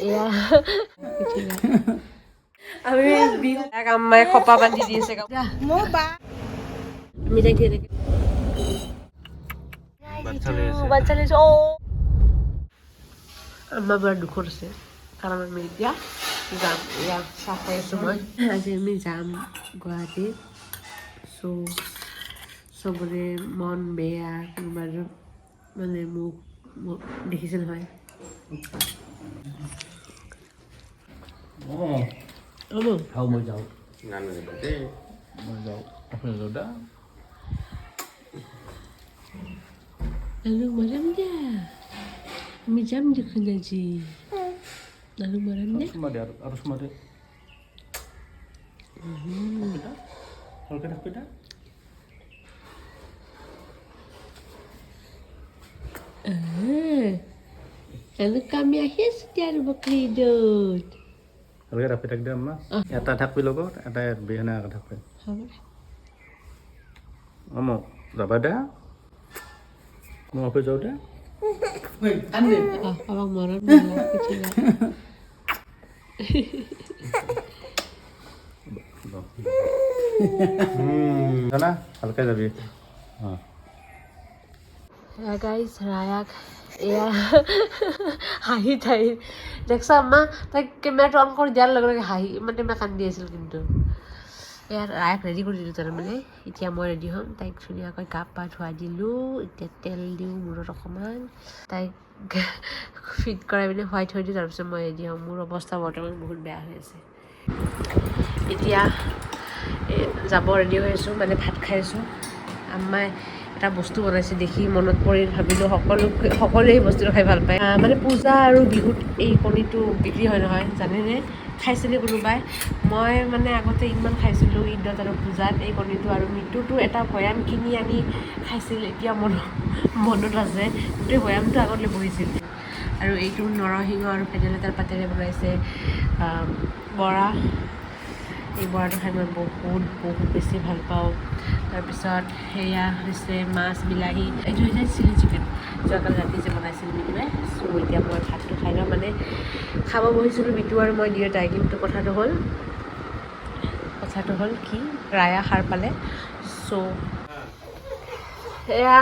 Yeah. আমি বিল এক আম্মাই খপা বান্ধি দিয়েছে আমি যাই দিয়ে দেখি বাচ্চা লেছে ও আম্মা বড় দুঃখ করছে কারণ আমি এতিয়া যাম ইয়া চাহ খাই আছো মই আজি আমি যাম গুৱাহাটীত চবৰে মন বেয়া কোনোবাৰ মানে মোক দেখিছে নহয় Không mới giàu ngăn người ta thế mới giàu rồi đó lalu malam dia kami jam dia kena ji lalu malam dia harus mati kalau kena beda lalu kami akhir setiap berkedut kalau kena beda dia mas এটা থাকবি লগত এটা বিহনা থাকবি হবে আমো যাবা দা মই office যাও দা ওই আনদে abang marah malah kecil জানা হালকা যাবি guys Raya ya হাঁহি ঠাই দেখছা আম্মা তাই কেমেৰাটো অন কৰি দিয়াৰ লগে লগে হাঁহি মানে মই কান্দি আছিল কিন্তু ইয়াৰ ৰায়াক ৰেডি কৰি দিলোঁ তাৰমানে এতিয়া মই ৰেডি হ'ম তাইক ধুনীয়াকৈ গা পা ধুৱাই দিলোঁ এতিয়া তেল দিওঁ মূৰত অকণমান তাইক ফিট কৰাই পিনে শুৱাই থৈ দিওঁ তাৰপিছত মই ৰেডি হ'ম মোৰ অৱস্থা বৰ্তমান বহুত বেয়া হৈ আছে এতিয়া যাব ৰেডি হৈ আছোঁ মানে ভাত খাই আছোঁ আম্মাই এটা বস্তু বনাইছে দেখি মনত পৰি ভাবিলোঁ সকলোৱে এই বস্তুটো খাই ভাল পায় মানে পূজা আৰু বিহুত এই কণীটো বিক্ৰী হয় নহয় জানেনে খাইছিলে কোনোবাই মই মানে আগতে ইমান খাইছিলোঁ ঈদত আৰু পূজাত এই কণীটো আৰু মিঠুটো এটা বৈয়াম কিনি আনি খাইছিল এতিয়া মনত আছে গোটেই বৈয়ামটো আগলৈ বহিছিল আৰু এইটো নৰসিংহ আৰু ভেদাইলতাৰ পাতেৰে বনাইছে বৰা এই বৰাটো খাই মই বহুত বেছি ভাল পাওঁ তাৰপিছত সেয়া হৈছে মাছ বিলাহী এইটো হৈছে চিলি চিকেন যোৱাকালি ৰাতি যে বনাইছিল মিঠুৱে এতিয়া মই ভাতটো খাই লওঁ মানে খাব বহিছিলোঁ মিঠু আৰু মই দিয়ে তাই কিন্তু কথাটো হ'ল কি ৰায়া সাৰ পালে এয়া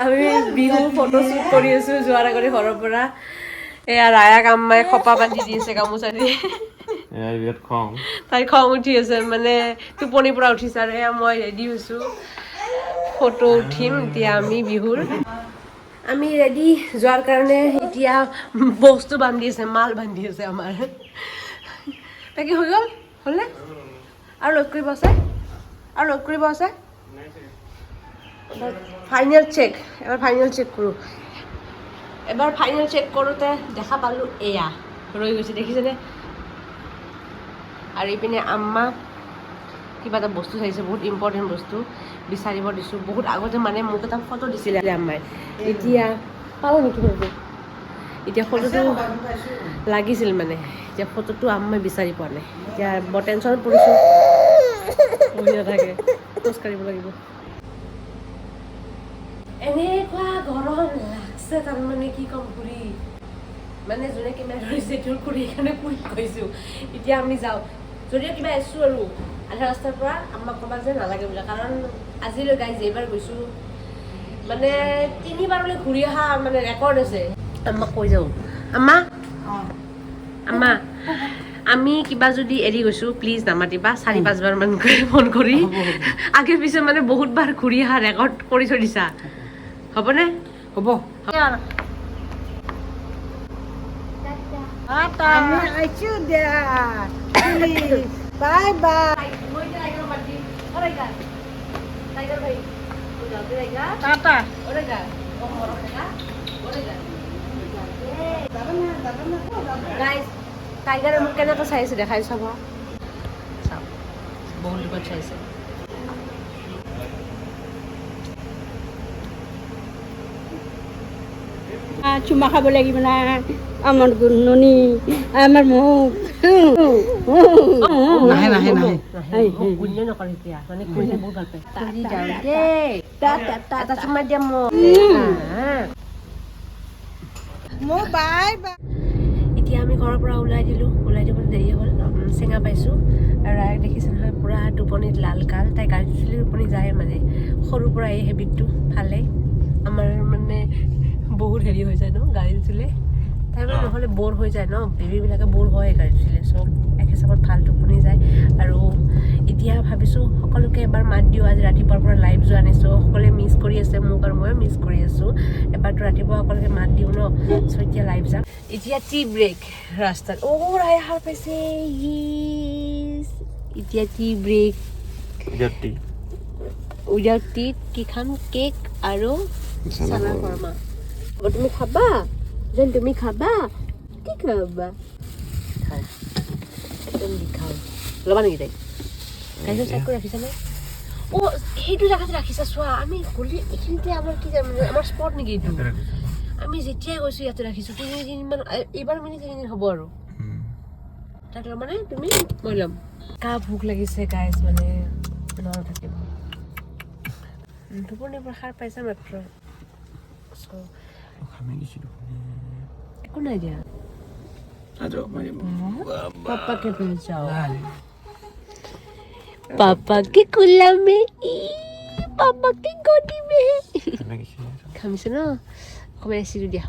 আমি বিহু ফটোশ্বুট কৰি আছোঁ যোৱাৰ আগতে ঘৰৰ পৰা এয়া ৰায়াক আম্মাই খপা বান্ধি দি আছে গামোচা দি তাই খং উঠি আছে মানে টোপনিৰ পৰা উঠিছে আৰু এয়া মই ৰেডি হৈছোঁ ফটো উঠিম এতিয়া আমি ৰেডি যোৱাৰ কাৰণে এতিয়া বস্তু বান্ধি আছে মাল বান্ধি আছে আমাৰ তাকে হৈ গ'ল হ'লনে আৰু লগ কৰিব আছে ফাইনেল চেক কৰোঁ এবাৰ ফাইনেল চেক কৰোঁতে দেখা পালোঁ এয়া ৰৈ গৈছে দেখিছেনে আৰু ইপিনে আম্মা কিবা এটা বস্তু চাইছে বহুত ইম্পৰ্টেণ্ট বস্তু বিচাৰিব দিছোঁ বহুত আগতে মানে মোক এটা ফটো দিছিলে আম্মাই এতিয়া পাওঁ নেকি ফটো এতিয়া ফটোটো লাগিছিল মানে এতিয়া ফটোটো আম্মাই বিচাৰি পোৱা নাই এতিয়া বৰ টেনশ্যনত পৰিছোঁ বহি নাথাকে খোজ কাঢ়িব লাগিব এনেকুৱা গৰম লাগছে তাৰমানে কি ক'ম ঘূৰি মানে যোনে কেমেৰা ধৰিছে তোৰ কৰি সেইকাৰণে পুৰি কৈছোঁ এতিয়া আমি যাওঁ যদিও কিবা আছোঁ আৰু আধা ৰাস্তাৰ পৰা আমাক ক'বা যে নালাগে বোলে কাৰণ আজিলৈ গাইজ এইবাৰ গৈছোঁ মানে 3বাৰলৈ ঘূৰি অহা মানে ৰেকৰ্ড আছে আম্মাক কৈ যাওঁ আম্মা আমি কিবা যদি এৰি গৈছোঁ প্লিজ নামাতিবা 4-5বাৰ মান ফোন কৰি আগে পিছে মানে বহুতবাৰ ঘূৰি অহা ৰেকৰ্ড কৰি থৈ দিছা হ'বনে হ'ব আমি আইছো দিয়া বাই বাই টাটা গাইজ টাইগাৰে মোক কেনেকৈ চাই আছে দেখাই চাব চাওক বহুত দূৰত চাইছে চুমা খাব লাগিব না আমাৰ গুণনি আমাৰ মুখ নাহে কুঞ্জ নকৰে এতিয়া মানে কুঞ্জে বহুত ভাল পায় তাৰি যাওঁ দেই এটা চুমা দিয়া মোক এতিয়া আমি ঘৰৰ পৰা ওলাই দিবলৈ দেৰি হ'ল চেঙা পাইছোঁ আৰু ৰায়ক দেখিছে নহয় পূৰা টোপনিত লাল কাল তাই গাড়ী চলি টোপনি যায় মানে সৰুৰ পৰা এই হেবিটটো ভালেই আমাৰ মানে বহুত হেৰি হৈ যায় ন গাড়ী উঠিলে তাই মানে নহ'লে বৰ হৈ যায় ন বেবীবিলাকে বৰ হয় গাড়ী উঠিলে চব এক হিচাপত ভাল টোপনি যায় আৰু এতিয়া ভাবিছোঁ সকলোকে এবাৰ মাত দিওঁ আজি ৰাতিপুৱাৰ পৰা লাইভ যোৱা আনিছোঁ সকলোৱে মিছ কৰি আছে মোক আৰু ময়ো মিছ কৰি আছোঁ এবাৰতো ৰাতিপুৱা সকলোকে মাত দিওঁ ন চ' এতিয়া লাইভ যাম এতিয়া টি ব্ৰেক ৰাস্তাত ৰায় সাৰ পাইছে এতিয়া টি ব্ৰেক উইদাউট টি কি খাম কেক আৰু চানা ফৰ্মা তুমি খাবা যেন তুমি খাবা কি খাবা একদম খাওঁ ল'বা নেকি তাই কাইলৈ চাই কৰি ৰাখিছানে সেইটো জেগাত ৰাখিছা চোৱা আমি গ'লে এইখিনিতে আমাৰ কি আমাৰ স্পট নেকি এইটো আমি যেতিয়াই গৈছোঁ ইয়াতে ৰাখিছোঁ 3 দিনমান এইবাৰ মানে 3 দিন হ'ব আৰু তাত মানে তুমি মই ল'ম কা ভোক লাগিছে গাইজ মানে থাকিব টোপনিৰ পৰা সাৰ পাইছা মাত্ৰ একো নাই দিয়া पापा के पास जाओ पापा के कुल्ला में पापा की गोदी में খামিছে ন কমাই আছিলোঁ দিয়া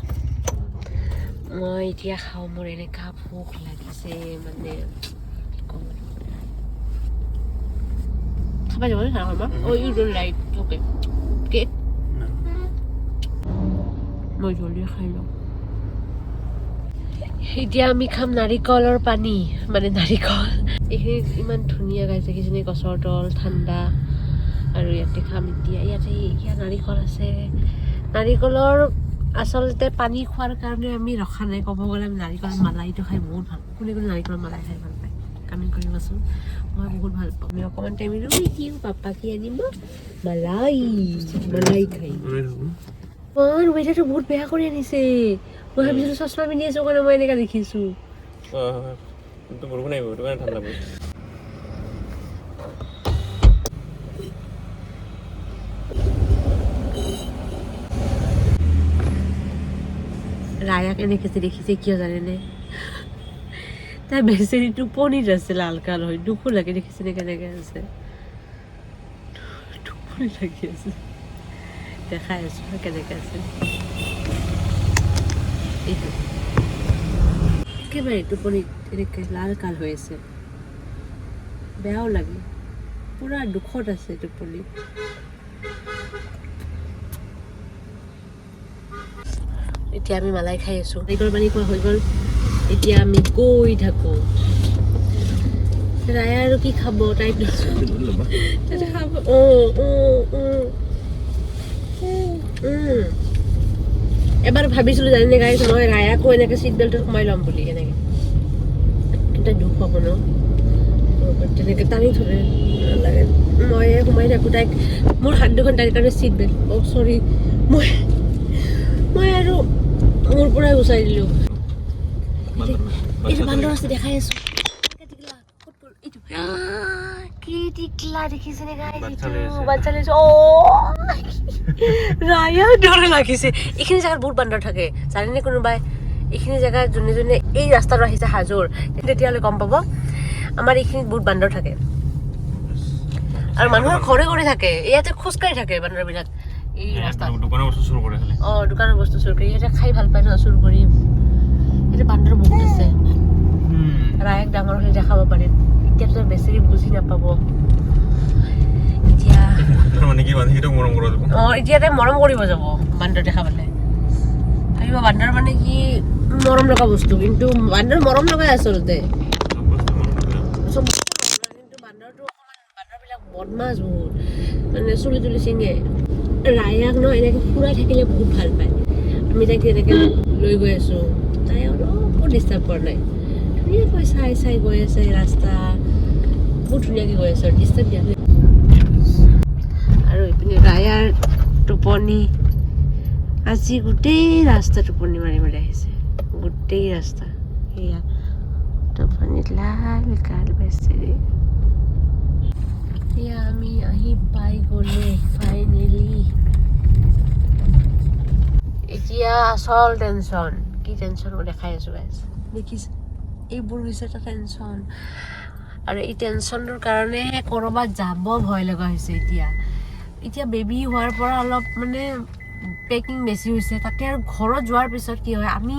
মই এতিয়া খাওঁ মোৰ এনেকুৱা ভোক লাগিছে মানে খাব যাব না you don't like okay cake মই জলদি খাই লওঁ এতিয়া আমি খাম নাৰিকলৰ পানী মানে নাৰিকল এইখিনি ইমান ধুনীয়া গাইছে কিজানি গছৰ তল ঠাণ্ডা আৰু ইয়াতে খাম এতিয়া ইয়াতে নাৰিকল আছে নাৰিকলৰ আচলতে পানী খোৱাৰ কাৰণে আমি ৰখা নাই ক'ব গ'লে আমি নাৰিকলৰ মালাইটো খাই বহুত ভাল কোনে নাৰিকলৰ মালাই খাই ভাল পায় কমেণ্ট কৰিবাচোন মই বহুত ভাল পাওঁ আমি অকণমান টাইম দিওঁ পাপা কি আনিব মালাই খাই ৱেডাৰটো বহুত বেয়া কৰি আনিছে মই ভাবিছিলোঁ চশমা পিন্ধি আছোঁ কাৰণে মই এনেকুৱা দেখিছোঁ ৰায়াক এনেকৈ দেখিছে কিয় জানেনে তাই বেচেৰি টোপনিত আছে লাল কাল হৈ দুখো লাগে দেখিছেনে কেনেকৈ আছে টোপনি লাগি আছে দেখাই আছোঁ কেনেকৈ আছে এইটো একেবাৰে টোপনিত এনেকৈ লাল কাল হৈ আছে বেয়াও লাগে পূৰা দুখত আছে টোপনি এতিয়া আমি মালাই খাই আছোঁ নাৰিকল পানী খোৱা হৈ গ'ল এতিয়া আমি গৈ থাকোঁ ৰায়া আৰু কি খাব তাই খাব এবাৰ ভাবিছিলোঁ জানিনে গাইছ মই ৰায়াকো এনেকৈ চিট বেল্টত সোমাই ল'ম বুলি এনেকৈ কিন্তু দুখ পাব ন তেনেকৈ টানি ধৰে নালাগে মই সোমাই থাকোঁ তাইক মোৰ হাত দুখন তাইৰ কাৰণে চিট বেল্ট চৰি মই আৰু মোৰ পৰাই গুচাই দিলোঁ এইটো বান্দৰ আছে দেখাই আছোঁ কি টিকলা দেখিছেনে গাইছ বাচ্চা লৈছে ৰায়া ডৰ লাগিছে এইখিনি জেগাত বহুত বান্দৰ থাকে জানেনে কোনোবাই এইখিনি জেগাত যোনে যোনে এই ৰাস্তাটো আহিছে হাজোৰ তেতিয়াহ'লে গম পাব আমাৰ এইখিনিত বহুত বান্দৰ থাকে আৰু মানুহৰ ঘৰে ঘৰে থাকে ইয়াতে খোজকাঢ়ি থাকে বান্দৰবিলাক এই ৰাস্তাত দোকানৰ বস্তু চুৰ কৰে দোকানৰ বস্তু চুৰ কৰি ইয়াতে খাই ভাল পায় ন চুৰ কৰি ইয়াতে বান্দৰ বহুত আছে ৰায়াক ডাঙৰ হ'লে দেখাব পাৰিম এতিয়াতো বেচেৰি বুজি নাপাব এতিয়া এতিয়া তাই মৰম কৰিব যাব বান্দৰ দেখা পালে ভাবিব বান্দৰ মানে কি মৰম লগা বস্তু কিন্তু বান্দৰ মৰম লগাই আচলতে কিন্তু বান্দৰবিলাক বদমাছ বহুত মানে চুলি তুলি ছিঙে ৰায়াক ন এনেকৈ ফুৰাই থাকিলে বহুত ভাল পায় আমি তাইক এনেকৈ লৈ গৈ আছোঁ তাই অলপো ডিষ্টাৰ্ব কৰা নাই ধুনীয়াকৈ চাই গৈ আছে ৰাস্তা বহুত ধুনীয়াকৈ গৈ আছে ডিষ্টাৰ্ব দিয়া নাই আৰু এইপিনে ৰায়াৰ টোপনি আজি গোটেই ৰাস্তা টোপনি মাৰি আহিছে গোটেই ৰাস্তা সেয়া টোপনিত লাল কাল বেচেৰি এতিয়া আমি আহি পাই গ'লে ফাইনেলি এতিয়া আচল টেনশ্যন কি টেনশ্যন দেখাই আছোঁ গাইজ দেখিছে এইবোৰ হৈছে এটা টেনশ্যন আৰু এই টেনশ্যনটোৰ কাৰণে ক'ৰবাত যাব ভয় লগা হৈছে এতিয়া বেবী হোৱাৰ পৰা অলপ মানে পেকিং বেছি হৈছে তাতে আৰু ঘৰত যোৱাৰ পিছত কি হয় আমি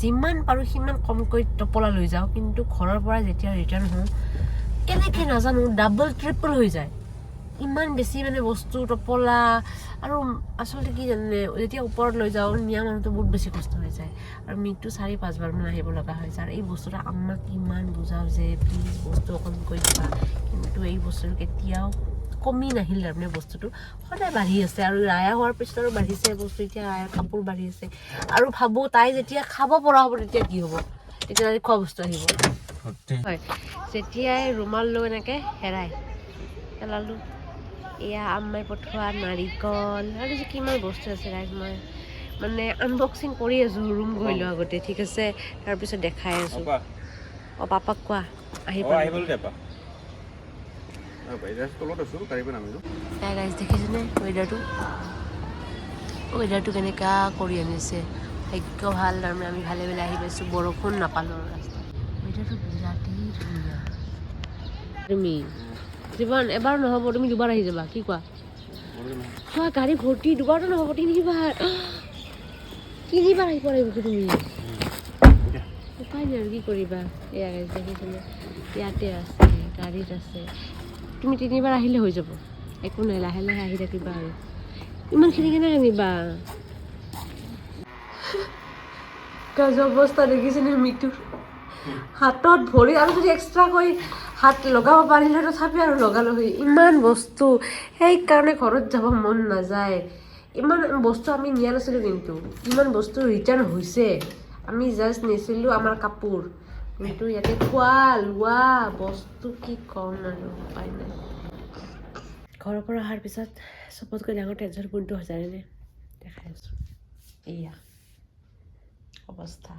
যিমান পাৰোঁ সিমান কমকৈ টপলা লৈ যাওঁ কিন্তু ঘৰৰ পৰা যেতিয়া ৰিটাৰ্ণ হওঁ কেনেকৈ নাজানো ডাবল ট্ৰিপল হৈ যায় ইমান বেছি মানে বস্তু টপলা আৰু আচলতে কি জানে যেতিয়া ওপৰত লৈ যাওঁ নিয়া মানুহটো বহুত বেছি কষ্ট হৈ যায় আৰু মিকটো 4-5 বাৰমান আহিব লগা হৈ যায় আৰু এই বস্তুটো আমাক ইমান বুজাওঁ যে প্লিজ বস্তু অকণ কৈ দিবা কিন্তু এই বস্তুটো কেতিয়াও কমি নাহিল তাৰমানে বস্তুটো সদায় বাঢ়ি আছে আৰু ৰায়া হোৱাৰ পিছত আৰু বাঢ়িছে বস্তু এতিয়া ৰায়াৰ কাপোৰ বাঢ়ি আছে আৰু ভাবোঁ তাই যেতিয়া খাব পৰা হ'ব তেতিয়া কি হ'ব তেতিয়া খোৱা বস্তু আহিব হয় যেতিয়াই ৰুমাল লৈ এনেকৈ হেৰাই পেলালোঁ এয়া আম্মাই পঠোৱা নাৰিকল আৰু যে কিমান বস্তু আছে গাইজ মই মানে আনবক্সিং কৰি আছোঁ ৰুম গৈ লোৱা আগতে ঠিক আছে তাৰপিছত দেখাই আছোঁ অঁ পাপাক কোৱা আহি গাইজ দেখিছেনে ৱেডাৰটো কেনেকুৱা কৰি আনিছে ভাগ্য ভাল তাৰমানে আমি ভালে ভালে আহি পাইছোঁ বৰষুণ নাপালোঁ ৰাস্তাত ৱেডাৰটো বিৰাটেই ধুনীয়া তুমি জীৱন এবাৰ নহ'ব তুমি দুবাৰ আহি যাবা কি কোৱা চোৱা গাড়ী ভৰ্তি দুবাৰটো নহ'ব তিনিবাৰ আহি পাৰিব তুমি উপায় নাই আৰু কি কৰিবা এয়া গাড়ী দেখিছিলে ইয়াতে আছে গাড়ীত আছে তুমি 3বাৰ আহিলে হৈ যাব একো নাই লাহে লাহে আহি থাকিবা আৰু ইমানখিনি কেনেকৈ আনিবা গাজ অৱস্থা দেখিছেনে মিতুৰ হাতত ভৰি আৰু যদি এক্সট্ৰাকৈ হাত লগাব পাৰিলে তথাপি আৰু লগালগি ইমান বস্তু সেইকাৰণে ঘৰত যাব মন নাযায় ইমান বস্তু আমি নিয়া নাছিলোঁ কিন্তু ইমান বস্তু ৰিটাৰ্ণ হৈছে আমি জাষ্ট নিছিলোঁ আমাৰ কাপোৰ কিন্তু ইয়াতে খোৱা লোৱা বস্তু কি ক'ম আৰু উপায় নাই ঘৰৰ পৰা অহাৰ পিছত চবতকৈ ডাঙৰ টেনশ্যন কোনটো হৈ যায়নে দেখাই আছোঁ এয়া অৱস্থা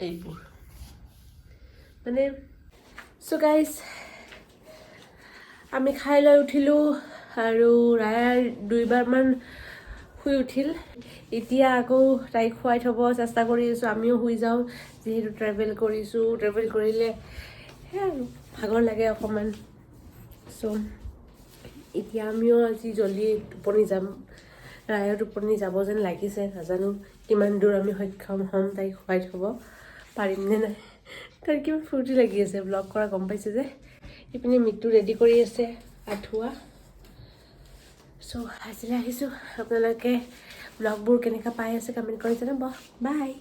এইবোৰ মানে চ' গাইজ আমি খাই লৈ উঠিলোঁ আৰু ৰায়াৰ 2বাৰমান শুই উঠিল এতিয়া আকৌ তাইক খুৱাই থ'ব চেষ্টা কৰি আছোঁ আমিও শুই যাওঁ যিহেতু ট্ৰেভেল কৰিলে সেয়া আৰু ভাগৰ লাগে অকণমান চ' এতিয়া আমিও আজি জল্দি টোপনি যাম ৰায়ৰ টোপনি যাব যেন লাগিছে নাজানো কিমান দূৰ আমি সক্ষম হ'ম তাইক খুৱাই থ'ব পাৰিম নে নাই তাইৰ কিমান ফূৰ্তি লাগি আছে ব্লগ কৰা গম পাইছে যে ইপিনে মিটটো ৰেডি কৰি আছে আঠুৱা চ' আজিলৈ আহিছোঁ আপোনালোকে ব্লগবোৰ কেনেকৈ পাই আছে কমেণ্ট কৰি জনাব বাই